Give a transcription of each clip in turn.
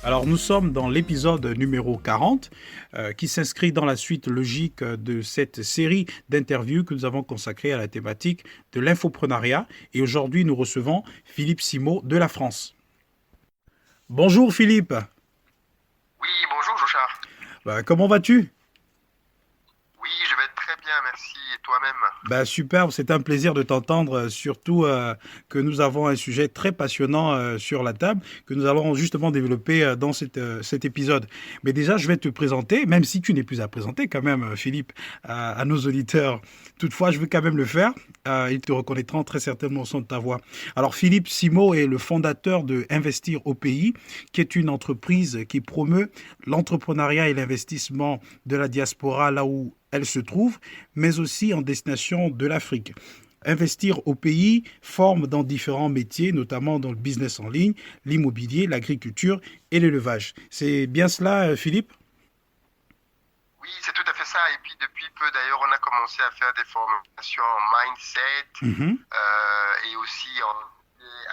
Alors nous sommes dans l'épisode numéro 40 qui s'inscrit dans la suite logique de cette série d'interviews que nous avons consacrée à la thématique de l'infoprenariat. Et aujourd'hui nous recevons Philippe Simot de la France. Bonjour Philippe. Oui, bonjour Joshua. Comment vas-tu? Oui, je vais très bien, merci. Et toi-même? Superbe, c'est un plaisir de t'entendre, surtout que nous avons un sujet très passionnant sur la table, que nous allons justement développer dans cet épisode. Mais déjà, je vais te présenter, même si tu n'es plus à présenter quand même, Philippe, à nos auditeurs. Toutefois, je veux quand même le faire. Ils te reconnaîtront très certainement au son de ta voix. Alors, Philippe Simot est le fondateur de Investir au pays, qui est une entreprise qui promeut l'entrepreneuriat et l'investissement de la diaspora là où elle se trouve, mais aussi en destination de l'Afrique. Investir au pays forme dans différents métiers, notamment dans le business en ligne, l'immobilier, l'agriculture et l'élevage. C'est bien cela, Philippe? Oui, c'est tout à fait ça. Et puis depuis peu, d'ailleurs, on a commencé à faire des formations en mindset Mhm. et aussi en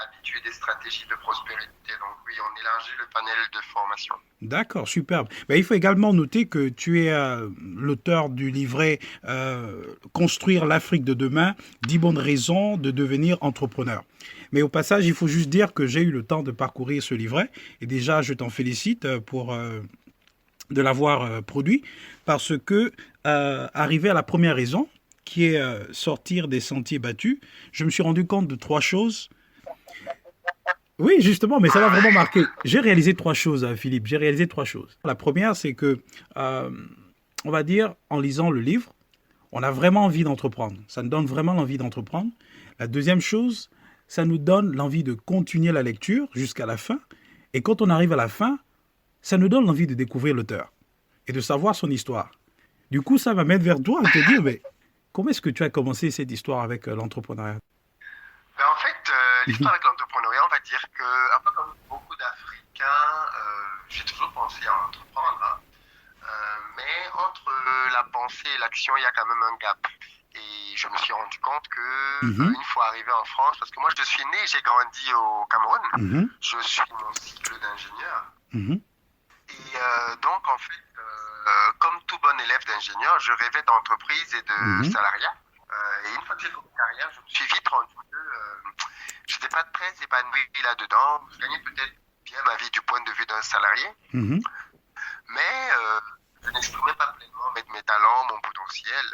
habitué des stratégies de prospérité. Donc oui, on élargit le panel de formation. D'accord, superbe. Il faut également noter que tu es l'auteur du livret Construire l'Afrique de demain, 10 bonnes raisons de devenir entrepreneur. Mais au passage, il faut juste dire que j'ai eu le temps de parcourir ce livret et déjà, je t'en félicite pour de l'avoir produit parce que, arrivé à la première raison, qui est sortir des sentiers battus, je me suis rendu compte de trois choses. Oui, justement, mais ça m'a vraiment marqué. J'ai réalisé trois choses, Philippe. J'ai réalisé trois choses. La première, c'est que, euh, on va dire, en lisant le livre, on a vraiment envie d'entreprendre. Ça nous donne vraiment l'envie d'entreprendre. La deuxième chose, ça nous donne l'envie de continuer la lecture jusqu'à la fin. Et quand on arrive à la fin, ça nous donne l'envie de découvrir l'auteur et de savoir son histoire. Du coup, ça m'amène vers toi à te dire, mais comment est-ce que tu as commencé cette histoire avec l'entrepreneuriat? Ben, en fait, l'histoire avec l'entrepreneuriat, on va dire que, un peu comme beaucoup d'Africains, j'ai toujours pensé à entreprendre, hein. Mais entre la pensée et l'action, il y a quand même un gap. Et je me suis rendu compte que Mhm, une fois arrivé en France, parce que moi je suis né, j'ai grandi au Cameroun, mhm, je suis mon cycle d'ingénieur. mhm, Et donc en fait, comme tout bon élève d'ingénieur, je rêvais d'entreprise et de mhm, salariat. Et une fois que j'ai commencé ma carrière, je me suis vite rendu que je n'étais pas très épanoui là-dedans. Je gagnais peut-être bien ma vie du point de vue d'un salarié, mhm. mais je n'exprimais pas pleinement mes talents, mon potentiel.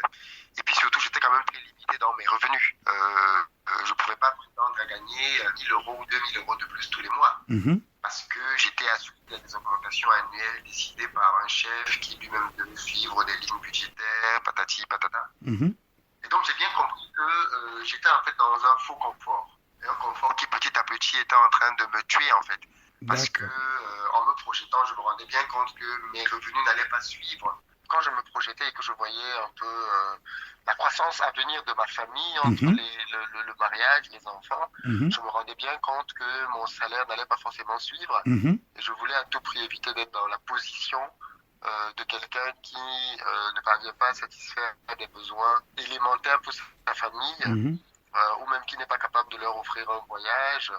Et puis surtout, j'étais quand même très limité dans mes revenus. Je ne pouvais pas prétendre à gagner 1000 euros ou 2000 euros de plus tous les mois Mhm. parce que j'étais assujetti à des augmentations annuelles décidées par un chef qui lui-même devait suivre des lignes budgétaires, patati patata. Mhm. Et donc j'ai bien compris que j'étais en fait dans un faux confort. Et un confort qui petit à petit était en train de me tuer en fait. Parce que D'accord. en me projetant, je me rendais bien compte que mes revenus n'allaient pas suivre. Quand je me projetais et que je voyais un peu la croissance à venir de ma famille entre Mhm. le mariage, les enfants, Mhm. je me rendais bien compte que mon salaire n'allait pas forcément suivre. Mhm. Et je voulais à tout prix éviter d'être dans la position de quelqu'un qui ne parvient pas à satisfaire des besoins élémentaires pour sa famille, Mhm. ou même qui n'est pas capable de leur offrir un voyage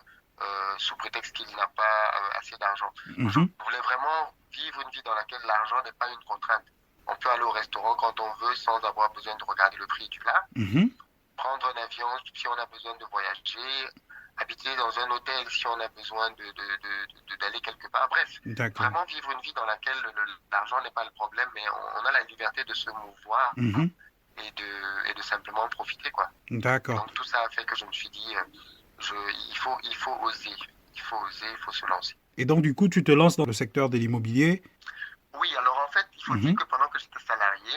sous prétexte qu'il n'a pas assez d'argent. Donc je Mhm. voulais vraiment vivre une vie dans laquelle l'argent n'est pas une contrainte. On peut aller au restaurant quand on veut sans avoir besoin de regarder le prix du plat, Mhm. prendre un avion si on a besoin de voyager, habiter dans un hôtel si on a besoin d'aller quelque part. Bref, D'accord. vraiment vivre une vie dans laquelle l'argent n'est pas le problème, mais on a la liberté de se mouvoir Mhm. et de simplement profiter, quoi. Et D'accord. donc tout ça a fait que je me suis dit, il faut oser, il faut oser, il faut se lancer. Et donc, du coup, tu te lances dans le secteur de l'immobilier. Oui, alors en fait, il faut dire Mhm. que pendant que j'étais salarié,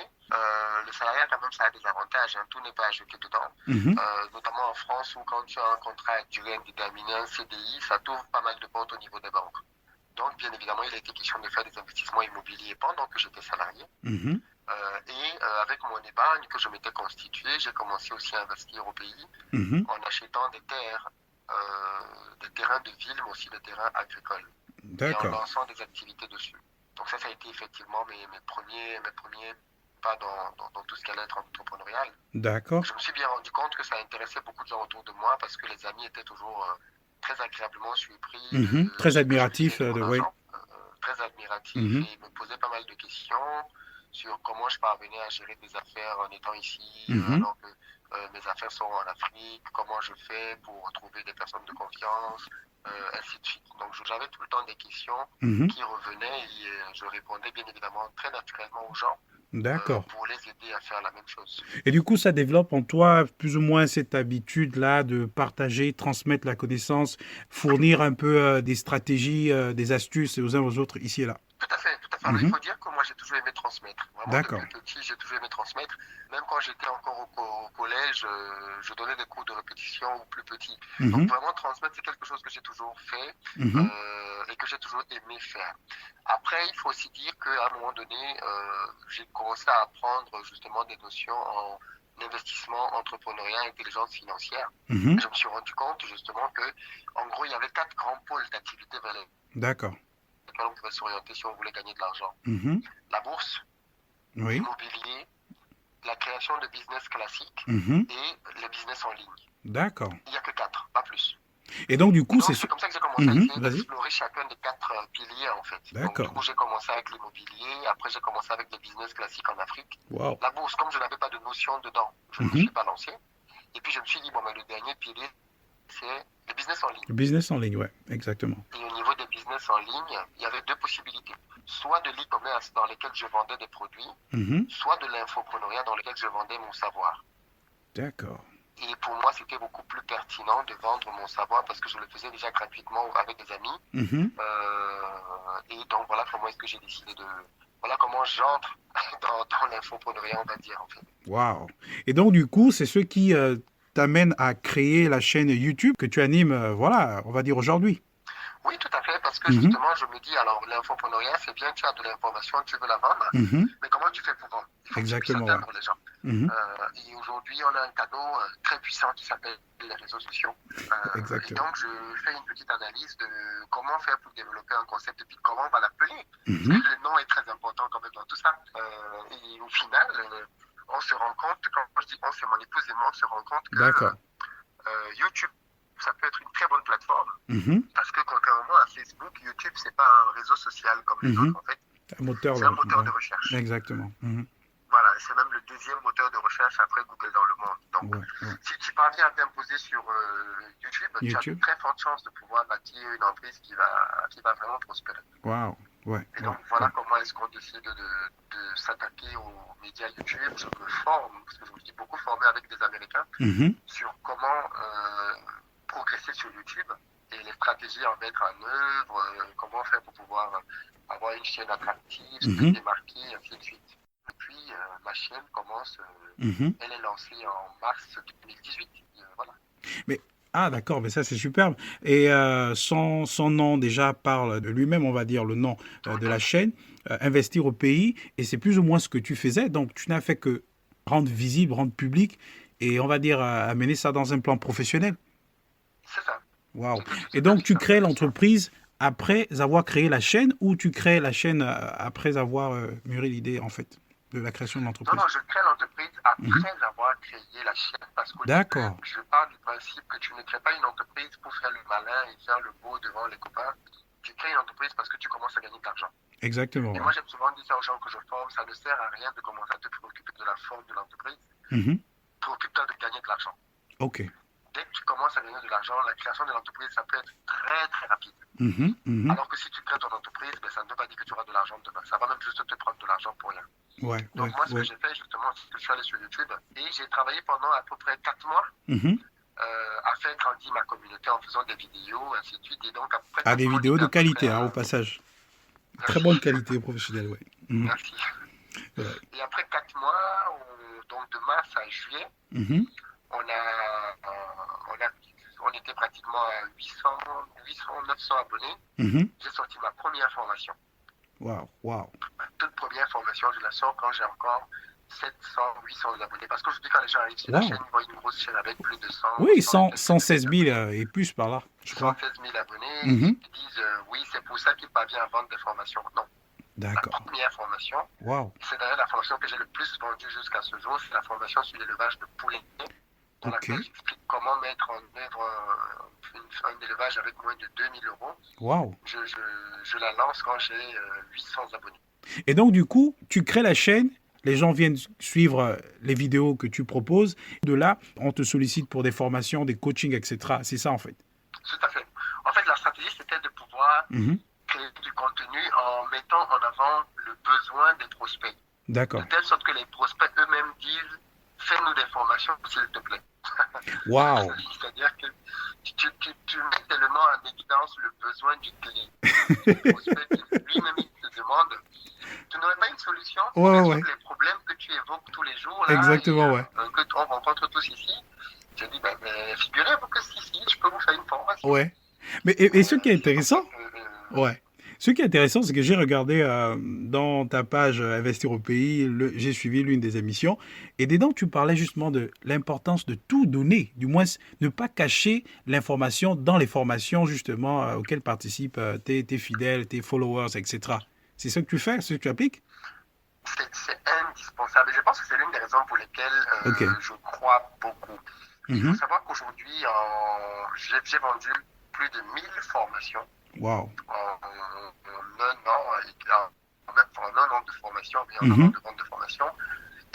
le salariat quand même ça a des avantages, hein, tout n'est pas à jeter dedans. Mhm. Notamment en France où quand tu as un contrat à durée indéterminée, un CDI, ça t'ouvre pas mal de portes au niveau des banques. Donc bien évidemment, il a été question de faire des investissements immobiliers pendant que j'étais salarié. Mhm. Et avec mon épargne que je m'étais constituée, j'ai commencé aussi à investir au pays Mhm. en achetant des terres, des terrains de ville, mais aussi des terrains agricoles, et en D'accord. lançant des activités dessus. Donc ça a été effectivement mes premiers pas dans tout ce qui allait être entrepreneurial. D'accord. Je me suis bien rendu compte que ça intéressait beaucoup de gens autour de moi parce que les amis étaient toujours très agréablement surpris Mhm. de Très ce que je vivais admiratif de mon de, oui. argent. très admiratif Mhm, et il me posait pas mal de questions sur comment je parvenais à gérer des affaires en étant ici, mhm, alors que mes affaires sont en Afrique, comment je fais pour trouver des personnes de confiance, ainsi de suite. Donc j'avais tout le temps des questions mhm. qui revenaient et je répondais bien évidemment très naturellement aux gens D'accord. pour les aider à faire la même chose. Et du coup, ça développe en toi plus ou moins cette habitude-là de partager, transmettre la connaissance, fournir un peu des stratégies, des astuces aux uns aux autres ici et là. Tout à fait, tout à fait. Alors, il Mhm. faut dire que moi, j'ai toujours aimé transmettre. Vraiment, D'accord. depuis petit, j'ai toujours aimé transmettre. Même quand j'étais encore au collège, je donnais des cours de répétition aux plus petits. Donc, Mhm, vraiment, transmettre, c'est quelque chose que j'ai toujours fait mhm, et que j'ai toujours aimé faire. Après, il faut aussi dire qu'à un moment donné, j'ai commencé à apprendre justement des notions en investissement, entrepreneuriat, intelligence financière. mhm. Et je me suis rendu compte justement que, en gros, il y avait 4 grands pôles d'activité vers D'accord. lesquels on pouvait s'orienter si on voulait gagner de l'argent. Mhm. La bourse, Oui. l'immobilier, la création de business classiques Mhm. et le business en ligne. D'accord. Il n'y a que 4, pas plus. Et donc, du Et coup, c'est donc, ce... c'est comme ça que j'ai commencé à Mhm. essayer Vas-y. d'explorer chacun des 4 piliers, en fait. Donc, du D'accord. coup, j'ai commencé avec l'immobilier, après, j'ai commencé avec le business classique en Afrique. Wow. La bourse, comme je n'avais pas de notion dedans, je ne me Mhm. suis pas lancé. Et puis, je me suis dit, bon, mais le dernier pilier, c'est le business en ligne. Le business en ligne, ouais, exactement. Et au niveau des business en ligne, il y avait 2 possibilités. Soit de l'e-commerce dans lesquels je vendais des produits, Mhm. soit de l'infopreneuriat dans lequel je vendais mon savoir. D'accord. Et pour moi, c'était beaucoup plus pertinent de vendre mon savoir parce que je le faisais déjà gratuitement avec des amis. Mhm. Et donc, voilà comment est-ce que j'ai décidé de... Voilà comment j'entre dans l'infopreneuriat, on va dire, en fait. Wow. Et donc, du coup, c'est ce qui t'amène à créer la chaîne YouTube que tu animes, voilà, on va dire aujourd'hui. Oui, tout à fait, parce que Mhm. justement, je me dis, alors, l'infopreneuriat, c'est bien, tu as de l'information, tu veux la vendre, Mhm. mais comment tu fais pour vendre? Il faut que tu puisses Exactement, ouais. atteindre les gens. Mhm. Et aujourd'hui, on a un canal très puissant qui s'appelle les réseaux sociaux. Et Exactement. donc, je fais une petite analyse de comment faire pour développer un concept et puis comment on va l'appeler. Parce Mhm. que le nom est très important quand même dans tout ça. Et au final, on se rend compte, quand je dis on, c'est mon épouse et moi, on se rend compte que D'accord. YouTube, ça peut être une très bonne plateforme. Mhm. Parce que contrairement à Facebook, YouTube, c'est pas un réseau social comme les Mhm. autres, en fait. Un moteur C'est de un moteur de recherche. recherche. Ouais. Exactement. Mhm. Voilà, c'est même le deuxième moteur de recherche après Google dans le monde. Donc, Ouais, ouais. si tu parviens à t'imposer sur YouTube, tu as de YouTube. très fortes chances de pouvoir bâtir une entreprise qui va vraiment prospérer. Wow. Ouais, Et ouais, donc, voilà ouais. comment est-ce qu'on décide de s'attaquer aux médias YouTube. Je me forme, parce que je me suis beaucoup formé avec des Américains, Mhm. sur comment progresser sur YouTube et les stratégies à mettre en œuvre, comment faire pour pouvoir avoir une chaîne attractive, se Mhm. démarquer, et ainsi de suite. Et puis, ma chaîne commence, Mhm. elle est lancée en mars 2018. Voilà. Mais, ah, d'accord, mais ça, c'est superbe. Et son nom déjà parle de lui-même, on va dire, le nom Tout de à la fait. chaîne, Investir au pays. Et c'est plus ou moins ce que tu faisais. Donc, tu n'as fait que rendre visible, rendre public, et on va dire, amener ça dans un plan professionnel. C'est ça. Waouh. C'était tout Et à donc, fait tu ça, crées bien sûr. l'entreprise après avoir créé la chaîne ou tu crées la chaîne après avoir mûri l'idée, en fait, de la création de Non, non, l'entreprise? je crée l'entreprise Mhm. après avoir créé la chaîne parce qu'au début, D'accord. je pars du principe que tu ne crées pas une entreprise pour faire le malin et faire le beau devant les copains. Tu crées une entreprise parce que tu commences à gagner de l'argent. Exactement, Et ouais. moi, j'aime souvent dire ça aux gens que je forme, ça ne sert à rien de commencer à te préoccuper de la forme de l'entreprise. Mhm. Préoccupe-toi de gagner de l'argent. OK. Dès que tu commences à gagner de l'argent, la création de l'entreprise, ça peut être très, très rapide. Mhm. Mhm. Alors que si tu crées ton entreprise, ben, ça ne veut pas dire que tu auras de l'argent demain. Ça va même juste te prendre de l'argent pour rien. Ouais, Donc ouais, moi, ce que ouais. j'ai fait, justement, c'est que je suis allé sur YouTube et j'ai travaillé pendant à peu près 4 mois Mhm. à faire grandir ma communauté en faisant des vidéos, ainsi de suite. Et donc, après Ah, 4 des mois, vidéos j'étais de à peu près qualité, hein, au à... passage. Très Merci, bonne qualité professionnelle, ouais. Mhm. merci. Ouais. Et après 4 mois, donc de mars à juillet, Mhm. on a, on était pratiquement à 900 abonnés. Mhm. J'ai sorti ma première formation. Waouh, waouh. Ma toute première formation, je la sors quand j'ai encore 700, 800 abonnés. Parce qu'aujourd'hui, quand les gens arrivent sur la chaîne, Waouh. ils voient une grosse chaîne avec plus de 100, Oui, 100 et quelques 116 000 000 abonnés. et plus par là, je crois. 116 000 abonnés, et Mhm. ils disent oui, c'est pour ça qu'ils parviennent à vendre des formations. Non, la D'accord. première formation, Waouh. c'est d'ailleurs la formation que j'ai le plus vendue jusqu'à ce jour, c'est la formation sur l'élevage de poulets, dans OK. laquelle j'explique comment mettre en œuvre un élevage avec moins de 2 000 euros. Waouh. Je la lance quand j'ai 800 abonnés. Et donc, du coup, tu crées la chaîne, les gens viennent suivre les vidéos que tu proposes. De là, on te sollicite pour des formations, des coachings, etc. C'est ça, en fait. Tout à fait. En fait, la stratégie, c'était de pouvoir Mhm. créer du contenu en mettant en avant le besoin des prospects. De D'accord. telle sorte que les prospects eux-mêmes disent fais-nous des formations, s'il te plaît. Waouh. C'est-à-dire que tu mets tellement en évidence le besoin du client, du prospect, qui lui-même il te demande tu n'aurais pas une solution pour Ouais, ouais, résoudre ouais. les problèmes que tu évoques tous les jours là Exactement, ouais. et que on rencontre tous ici. J'ai dit figurez-vous que si, je peux vous faire une formation. Ouais. Mais et ce qui est C'est comme ça intéressant, ouais. Ce qui est intéressant, c'est que j'ai regardé dans ta page Investir au pays, j'ai suivi l'une des émissions, et dedans, tu parlais justement de l'importance de tout donner, du moins ne pas cacher l'information dans les formations justement auxquelles participent tes fidèles, tes followers, etc. C'est ce que tu fais, ce que tu appliques? c'est indispensable. Et je pense que c'est l'une des raisons pour lesquelles Ok. je crois beaucoup. Il faut Mhm. savoir qu'aujourd'hui, j'ai vendu plus de 1 000 formations Wow. en un an, en un an de formation, bien en un an Mhm. de vente de formation.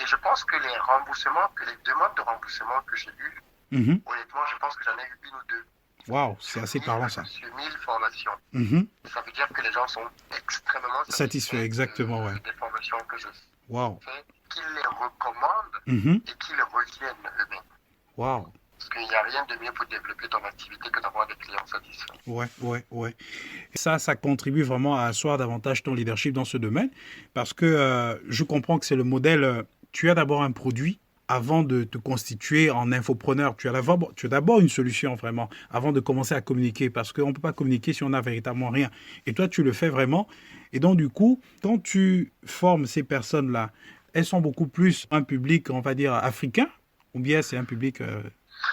Et je pense que les remboursements, que les demandes de remboursement que j'ai eues, Mhm. honnêtement, je pense que j'en ai eu une ou deux Wow, c'est assez parlant ça. sur 1000 formations. Mhm. Et ça veut dire que les gens sont extrêmement Satisfait, satisfaits exactement, ouais. des formations que je Wow. fais, qu'ils les recommandent Mhm. et qu'ils reviennent eux-mêmes. Wow. Parce qu'il n'y a rien de mieux pour développer ton activité que d'avoir des clients satisfaits. Ouais, ouais, ouais. Ça contribue vraiment à asseoir davantage ton leadership dans ce domaine parce que je comprends que c'est le modèle. Tu as d'abord un produit avant de te constituer en infopreneur. Tu as d'abord une solution vraiment avant de commencer à communiquer parce qu'on ne peut pas communiquer si on n'a véritablement rien. Et toi, tu le fais vraiment. Et donc, du coup, quand tu formes ces personnes-là, elles sont beaucoup plus un public, on va dire, africain ou bien c'est un public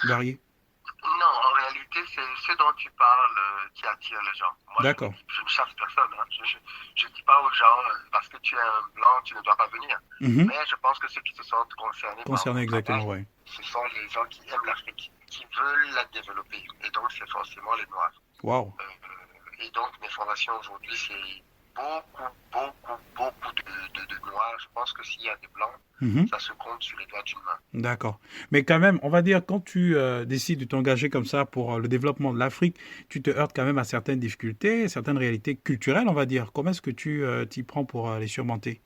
varié? Non, en réalité, c'est ce dont tu parles qui attire les gens. Moi, D'accord. je ne chasse personne. Hein. Je dis pas aux gens, parce que tu es un blanc, tu ne dois pas venir. Mhm. Mais je pense que ceux qui se sentent concernés par Concerné mon exactement, travail, ouais. ce sont les gens qui aiment l'Afrique, qui veulent la développer. Et donc, c'est forcément les Noirs. Waouh. Et donc, mes formations aujourd'hui, c'est beaucoup de Noirs. Je pense que s'il y a des Blancs, Mhm. ça se compte sur les doigts d'une main. D'accord. Mais quand même, on va dire, quand tu décides de t'engager comme ça pour le développement de l'Afrique, tu te heurtes quand même à certaines difficultés, certaines réalités culturelles, on va dire. Comment est-ce que tu t'y prends pour les surmonter?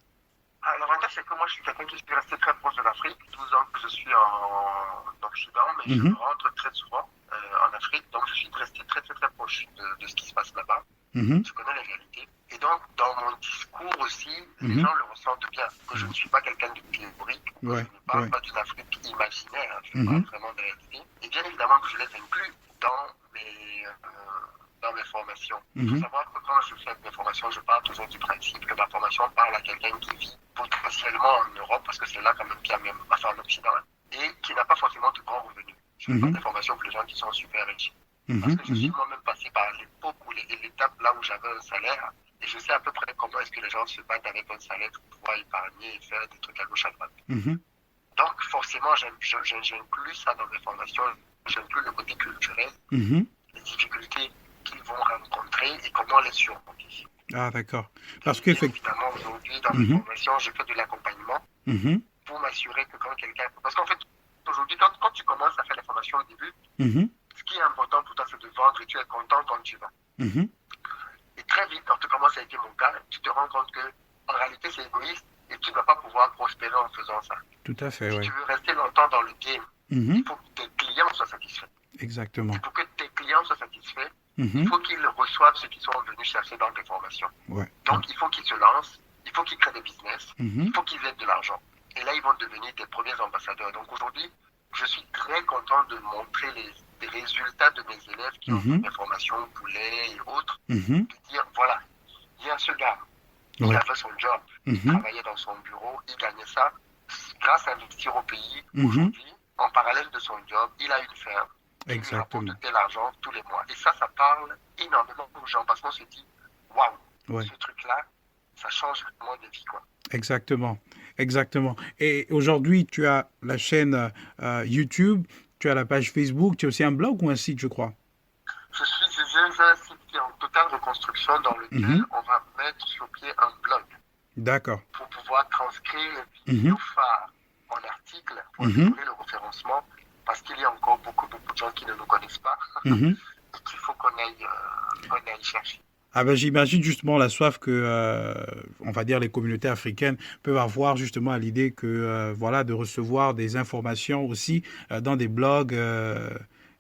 Ah, l'avantage, c'est que moi, je suis quelqu'un qui suis resté très proche de l'Afrique. 12 ans que je suis en Occident, mais je Mhm. rentre très souvent en Afrique. Donc, je suis resté très proche de ce qui se passe là-bas. Mhm. Je connais les réalités. Et donc, dans mon discours aussi, les Mhm. gens le ressentent bien. Que je ne suis pas quelqu'un de théorique, que Ouais, je ne parle ouais. pas d'une Afrique imaginaire. Je parle Mhm. vraiment de réalité. Et bien évidemment que je les inclus dans mes formations. Il faut Mhm. savoir que quand je fais mes formations, je pars toujours du principe que ma formation parle à quelqu'un qui vit potentiellement en Europe, parce que c'est là quand même qu'il y a même, enfin en Occident, et qui n'a pas forcément de grands revenus. Je fais pas Mhm. des formations pour les gens qui sont super riches. Parce Mhm. que je suis Mhm. moi-même passé par l'époque et l'étape là où j'avais un salaire, et je sais à peu près comment est-ce que les gens se battent avec un salaire pour pouvoir épargner et faire des trucs à gauche à droite. Mhm. Donc forcément, j'inclus ça dans mes formations, j'inclus le côté culturel, Mhm. les difficultés qu'ils vont rencontrer et comment les surmonter. Ah, d'accord. Et Parce que bien évidemment, aujourd'hui, dans mes Mhm. formations, je fais de l'accompagnement Mhm. pour m'assurer que quand quelqu'un... Parce qu'en fait, aujourd'hui, quand tu commences à faire les formations au début, Mhm. ce qui est important pour toi, c'est de vendre et tu es content quand tu vends. Mhm. Et très vite, quand tu commences à être mon cas, tu te rends compte que en réalité, c'est égoïste et tu ne vas pas pouvoir prospérer en faisant ça. Tout à fait, Si ouais. tu veux rester longtemps dans le game, Mhm. il faut que tes clients soient satisfaits. Exactement. Et pour que tes clients soient satisfaits, il Mhm. faut qu'ils reçoivent ce qu'ils sont venus chercher dans tes formations. Ouais. Donc, il faut qu'ils se lancent, il faut qu'ils créent des business, Mhm. il faut qu'ils aient de l'argent. Et là, ils vont devenir tes premiers ambassadeurs. Donc, aujourd'hui, je suis très content de montrer les résultats de mes élèves qui ont fait Mhm. mes formations, poulet et autres, Mhm. de dire, voilà, il y a ce gars, il Ouais. avait son job, il Mhm. travaillait dans son bureau, il gagnait ça grâce à investir au pays. Mhm. Aujourd'hui, en parallèle de son job, il a une ferme qui lui rapporte Exactement. tel argent tous les mois. Et ça parle énormément aux gens parce qu'on se dit, waouh, Ouais. ce truc-là, ça change vraiment de vie, quoi. Exactement. Exactement. Et aujourd'hui, tu as la chaîne YouTube. Tu as la page Facebook, tu as aussi un blog ou un site, je crois. J'ai un site qui est en totale reconstruction dans lequel Mhm. on va mettre sur pied un blog D'accord. pour pouvoir transcrire les Mhm. vidéos phares en articles pour Mhm. améliorer le référencement parce qu'il y a encore beaucoup, beaucoup de gens qui ne nous connaissent pas Mhm. et qu'il faut qu'on aille chercher. Ah ben, j'imagine justement la soif que, on va dire, les communautés africaines peuvent avoir justement à l'idée que, voilà, de recevoir des informations aussi dans des blogs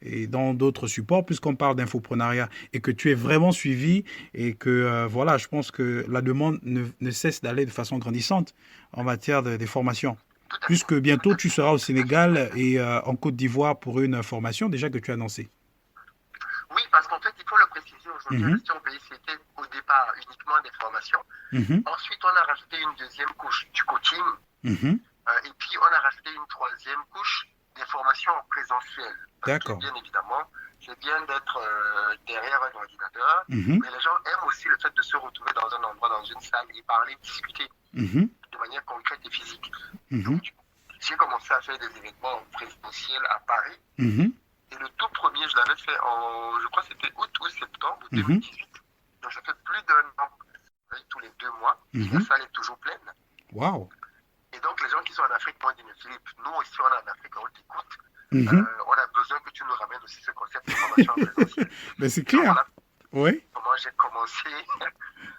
et dans d'autres supports, puisqu'on parle d'infoprenariat et que tu es vraiment suivi et que, voilà, je pense que la demande ne cesse d'aller de façon grandissante en matière des formations. Tout à fait, Puisque bientôt tout à tu fait. seras au Je suis tout à Sénégal fait. et en Côte d'Ivoire pour une formation déjà que tu as annoncée. Oui, parce qu'en fait, il faut le préciser, aujourd'hui, Mhm. Investir au pays, c'était au départ uniquement des formations. Mhm. Ensuite, on a rajouté une deuxième couche du coaching. Mhm. Et puis, on a rajouté une troisième couche des formations en présentiel. Parce que, D'accord. bien évidemment, c'est bien d'être derrière un ordinateur, Mhm. mais les gens aiment aussi le fait de se retrouver dans un endroit, dans une salle et parler, discuter Mhm. de manière concrète et physique. Mhm. Donc, j'ai commencé à faire des événements en présentiel à Paris. Mhm. Et le tout premier, je l'avais fait en, je crois que c'était août ou septembre Mhm. 2018. Donc, ça fait plus d'un an, tous les 2 mois, et la Mhm. salle est toujours pleine. Waouh. Et donc, les gens qui sont en Afrique m'ont dit, mais Philippe, nous aussi, on est en Afrique, on t'écoute. Mhm. On a besoin que tu nous ramènes aussi ce concept de formation en présentiel. Ben c'est Donc, clair. voilà Oui. comment j'ai commencé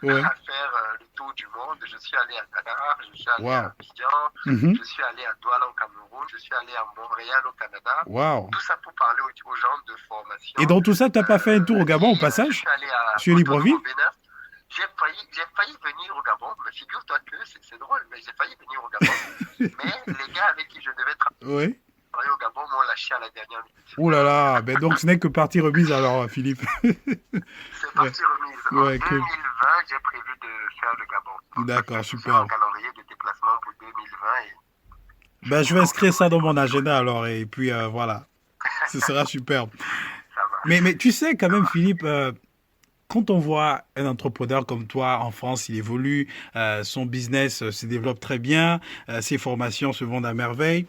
Oui. à faire le tour du monde. Je suis allé à Dakar, je suis allé à Waouh. Abidjan, Mhm. je suis allé à Douala au Cameroun, je suis allé à Montréal au Canada. Waouh. Tout ça pour parler aux gens de formation. Et dans tout ça, tu n'as pas fait un tour au Gabon au Et je passage, suis allé à Monsieur Cotonou au Libreville? Bénin. J'ai failli venir au Gabon, mais figure-toi que c'est drôle, mais j'ai failli venir au Gabon. Mais les gars avec qui je devais Oui. travailler au Gabon m'ont lâché à la dernière minute. Oh là là. Ben donc ce n'est que partie remise alors, Philippe. C'est Ouais. partie remise. En Ouais, que... 2020, j'ai prévu de faire le Gabon. Donc ça, D'accord, c'est sur mon super. calendrier de déplacement pour 2020 et je Ben je suis vais content inscrire de ça dans venir mon au Gabon. agenda alors et puis voilà. Ce sera superbe. Ça Mais marche, tu sais quand ça même, marche. Philippe, quand on voit un entrepreneur comme toi en France, il évolue, son business se développe très bien, ses formations se vendent à merveille.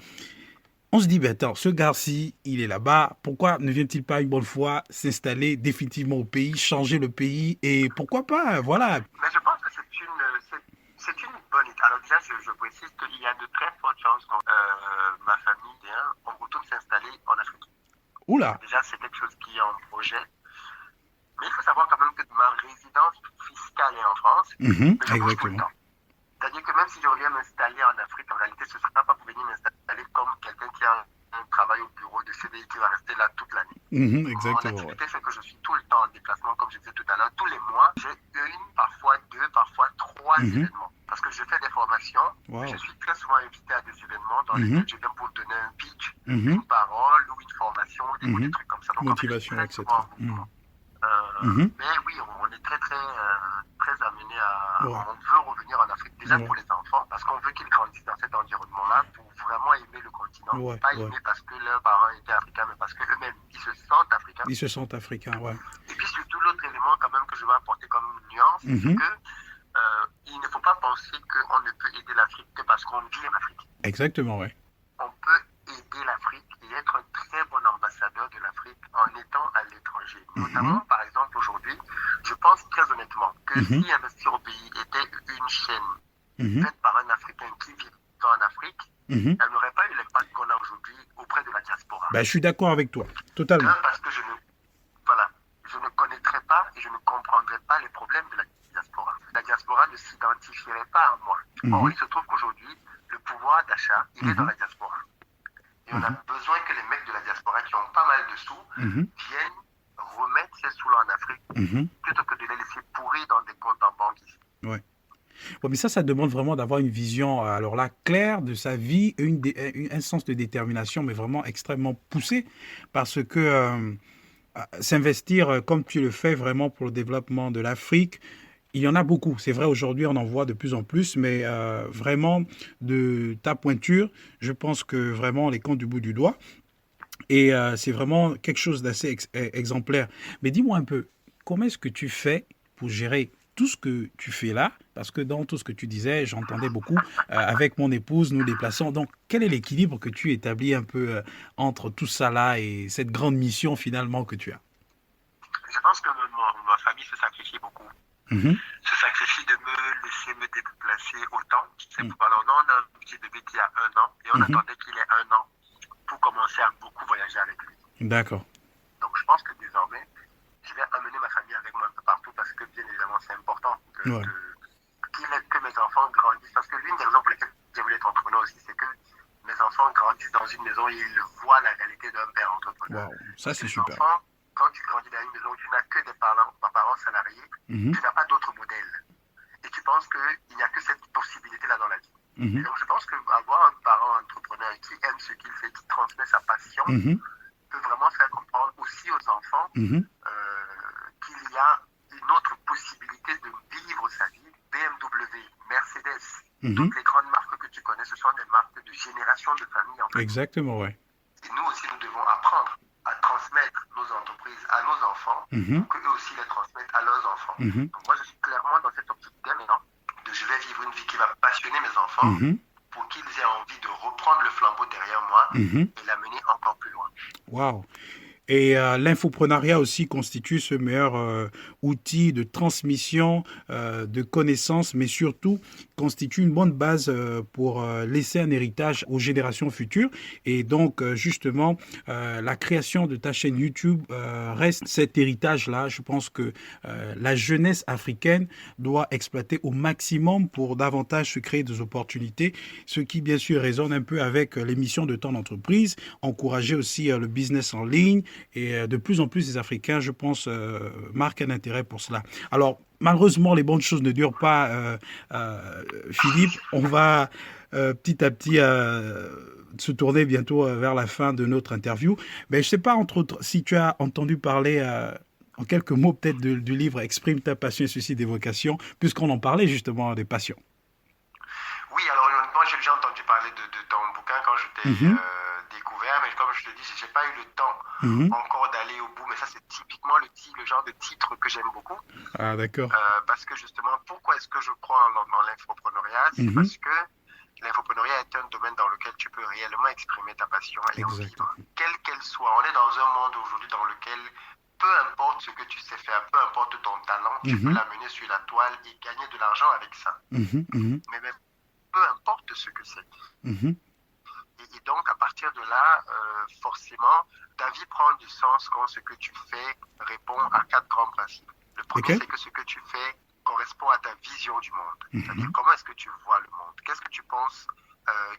On se dit, ben attends, ce gars-ci, il est là-bas, pourquoi ne vient-il pas une bonne fois s'installer définitivement au pays, changer le pays et pourquoi pas, voilà. Mais je pense que c'est une bonne idée. Alors déjà, je précise qu'il y a de très fortes chances que ma famille, on retourne s'installer en Afrique. Oula. Déjà, c'est quelque chose qui est en projet. Mais il faut savoir quand même que ma résidence fiscale est en France, Mhm, mais je bouge tout le exactement. temps. C'est-à-dire que même si je reviens m'installer en Afrique, en réalité, ce ne sera pas pour venir m'installer comme quelqu'un qui a un travail au bureau de CDI qui va rester là toute l'année. Mhm, Mon exactement, ouais. activité fait que je suis tout le temps en déplacement, comme je disais tout à l'heure. Tous les mois, j'ai une, parfois deux, parfois trois Mhm, événements. Parce que je fais des formations, je wow. suis très souvent invité à des événements dans Mhm, lesquels je viens pour donner un pitch, mhm, une parole ou une formation ou des mhm. trucs comme ça. Donc en fait, je suis Motivation, très souvent etc. en Mhm, mouvement. mhm. Mais oui, on est très amené à. Ouais, On veut revenir en Afrique, déjà ouais, pour les enfants, parce qu'on veut qu'ils grandissent dans cet environnement-là pour vraiment aimer le continent. ouais, Pas ouais. aimer parce que leurs parents étaient africains, mais parce qu'eux-mêmes, ils se sentent africains. Ils se sentent africains, ouais. Et puis surtout, l'autre élément quand même que je veux apporter comme nuance, c'est Mhm, que il ne faut pas penser qu'on ne peut aider l'Afrique que parce qu'on vit en Afrique. exactement, ouais. On peut aider l'Afrique et être un très bon ambassadeur de l'Afrique en étant à l'étranger. Mhm, Notamment, par exemple, aujourd'hui, je pense très honnêtement que mhm, si Investir au pays était une chaîne mhm, faite par un Africain qui vit en Afrique, mhm. elle n'aurait pas eu l'impact qu'on a aujourd'hui auprès de la diaspora. Ben, je suis d'accord avec toi, totalement. D'un, parce que voilà, je ne connaîtrais pas et je ne comprendrais pas les problèmes de la diaspora. La diaspora ne s'identifierait pas à moi. Or, Mhm, il se trouve qu'aujourd'hui, le pouvoir d'achat, il est dans mhm, la diaspora. Et on a mhm, besoin que les mecs de la diaspora qui ont pas mal de sous mhm, viennent remettre ces sous-là en Afrique mhm. plutôt que de les laisser pourrir dans des comptes en banque ici. Ouais. Ouais, mais ça demande vraiment d'avoir une vision, alors là, claire de sa vie, un sens de détermination, mais vraiment extrêmement poussé, parce que s'investir comme tu le fais vraiment pour le développement de l'Afrique, il y en a beaucoup. C'est vrai, aujourd'hui, on en voit de plus en plus, mais vraiment, de ta pointure, je pense que vraiment, on les compte du bout du doigt. Et c'est vraiment quelque chose d'assez exemplaire. Mais dis-moi un peu, comment est-ce que tu fais pour gérer tout ce que tu fais là, parce que dans tout ce que tu disais, j'entendais beaucoup, avec mon épouse, nous déplaçons. Donc, quel est l'équilibre que tu établis un peu entre tout ça là et cette grande mission finalement que tu as? Je pense que ma famille se sacrifie beaucoup. Mhm, Se sacrifie de me laisser me déplacer autant. C'est mhm, alors, nous, on a un petit bébé qui a 1 an et on mhm. attendait qu'il ait 1 an pour commencer à beaucoup voyager avec lui. D'accord. Donc, je pense que désormais, je vais amener ma famille avec moi un peu partout parce que, bien évidemment, c'est important Ouais. que mes enfants grandissent. Parce que l'une des raisons pour lesquelles j'ai voulu être entrepreneur aussi, c'est que mes enfants grandissent dans une maison et ils voient la réalité d'un père entrepreneur. Waouh, ça Parce que c'est les super. enfants, quand tu grandis dans une maison où tu n'as que des parents salariés, Mhm, tu n'as pas d'autre modèle. Et tu penses qu'il n'y a que cette possibilité-là dans la vie. Et mhm, donc, je pense qu'avoir un parent entrepreneur qui aime ce qu'il fait, qui transmet sa passion, mhm, peut vraiment faire comprendre aussi aux enfants mhm. qu'il y a une autre possibilité de vivre sa vie. BMW, Mercedes, Mhm. toutes les grandes marques que tu connais, ce sont des marques de génération de famille en fait. Exactement, ouais. Et nous aussi, nous devons apprendre à transmettre nos entreprises à nos enfants Mhm, pour qu'eux aussi les transmettent à leurs enfants. mhm, Donc moi, je suis clairement dans cette optique dès maintenant de je vais vivre une vie qui va passionner mes enfants mhm, pour qu'ils aient envie de reprendre le flambeau derrière moi mhm. et l'amener encore plus loin. Waouh. Et l'infoprenariat aussi constitue ce meilleur outil de transmission de connaissances, mais surtout constitue une bonne base pour laisser un héritage aux générations futures. Et donc, justement, la création de ta chaîne YouTube reste cet héritage-là. Je pense que la jeunesse africaine doit exploiter au maximum pour davantage se créer des opportunités, ce qui, bien sûr, résonne un peu avec les missions de ton entreprise, encourager aussi le business en ligne, et de plus en plus, les Africains, je pense, marquent un intérêt pour cela. Alors, malheureusement, les bonnes choses ne durent pas, Philippe. On va petit à petit se tourner bientôt vers la fin de notre interview. Mais je ne sais pas, entre autres, si tu as entendu parler en quelques mots peut-être du livre Exprime ta passion et suscite des vocations, puisqu'on en parlait justement des passions. Oui, alors moi j'ai déjà entendu parler de ton bouquin quand je t'ai Mhm, découvert, mais comme je te dis, j'ai pas eu le temps mhm. encore d'aller au bout. Mais ça, c'est typiquement le genre de titre que j'aime beaucoup. Ah, d'accord. Parce que justement, pourquoi est-ce que je crois en l'infoprenariat? C'est Mhm. parce que l'infoprenariat est un domaine dans lequel tu peux réellement exprimer ta passion et en vivre, Exactement. quelle qu'elle soit. On est dans un monde aujourd'hui dans lequel peu importe ce que tu sais faire, peu importe ton talent, tu peux Mhm, l'amener sur la toile et gagner de l'argent avec ça. mhm, mhm, Mais même peu importe ce que c'est. mhm. Et donc, à partir de là, forcément, ta vie prend du sens quand ce que tu fais répond à 4 grands principes. Le OK? premier, c'est que ce que tu fais correspond à ta vision du monde. C'est-à-dire, Mhm, comment est-ce que tu vois le monde? Qu'est-ce que tu penses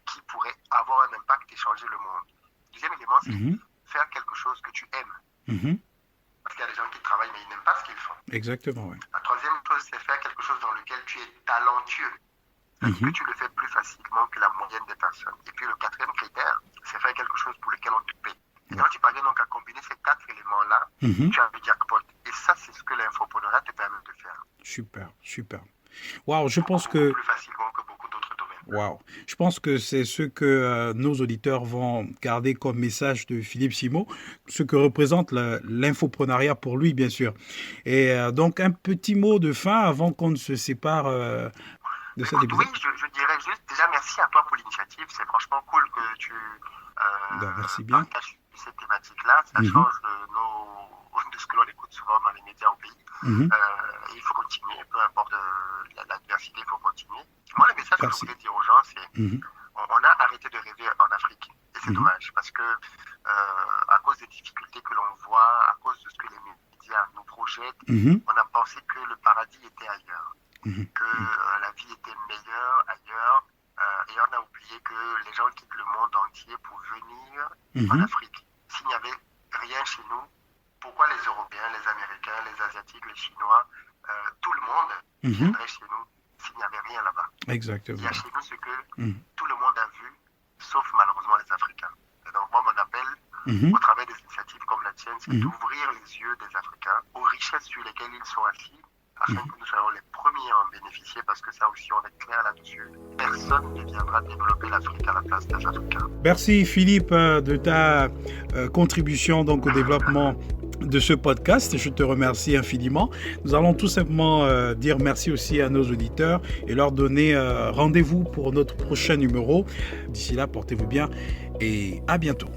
qui pourrait avoir un impact et changer le monde? Le deuxième élément, c'est mhm, faire quelque chose que tu aimes. mhm. Parce qu'il y a des gens qui travaillent, mais ils n'aiment pas ce qu'ils font. Exactement, ouais. La troisième chose, c'est faire quelque chose dans lequel tu es talentueux. C'est-à-dire que Mhm, tu le fais plus facilement que la moyenne des personnes. Et puis le quatrième critère, c'est faire quelque chose pour lequel on te paie. Et ouais. quand tu parviens donc à combiner ces 4 éléments-là, Mhm. tu as le jackpot. Et ça, c'est ce que l'infoprenariat te permet de faire. Super, super. Waouh, je pense Beaucoup que plus facilement que beaucoup d'autres domaines. waouh, je pense que c'est ce que nos auditeurs vont garder comme message de Philippe Simo, ce que représente l'infoprenariat pour lui, bien sûr. Et donc un petit mot de fin avant qu'on ne se sépare de cet Écoute, oui, épisode. je dirais juste déjà merci à toi pour l'initiative. C'est franchement cool que tu Ben, merci bien. partages cette thématique-là. Ça Mhm, change de ce que l'on écoute souvent dans les médias au pays. mhm. Il faut continuer, peu importe la diversité, il faut continuer. Moi, le message que je Merci. voulais dire aux gens, c'est Mhm, on a arrêté de rêver en Afrique. Et c'est mhm, dommage parce que à cause des difficultés que l'on voit, à cause de ce que les médias nous projettent, mhm, on a pensé que le paradis était ailleurs, mhm, que la vie était meilleure ailleurs. Et on a oublié que les gens quittent le monde entier pour venir en mhm, Afrique. S'il n'y avait rien chez nous, pourquoi les Européens, les Américains, les Asiatiques, les Chinois, tout le monde mhm. viendrait chez nous s'il n'y avait rien là-bas? Il Exactement. y a chez nous ce que Mhm, tout le monde a vu, sauf malheureusement les Africains. Et donc moi, mon appel, mhm, au travers des initiatives comme la tienne, c'est mhm, d'ouvrir les yeux des Africains aux richesses sur lesquelles ils sont assis, afin mhm. que nous soyons les premiers à en bénéficier, parce que ça aussi, on est clair là-dessus. Personne ne viendra développer l'Afrique à la place des Africains. Merci Philippe de ta contribution donc au développement de ce podcast et je te remercie infiniment. Nous allons tout simplement dire merci aussi à nos auditeurs et leur donner rendez-vous pour notre prochain numéro. D'ici là, portez-vous bien et à bientôt.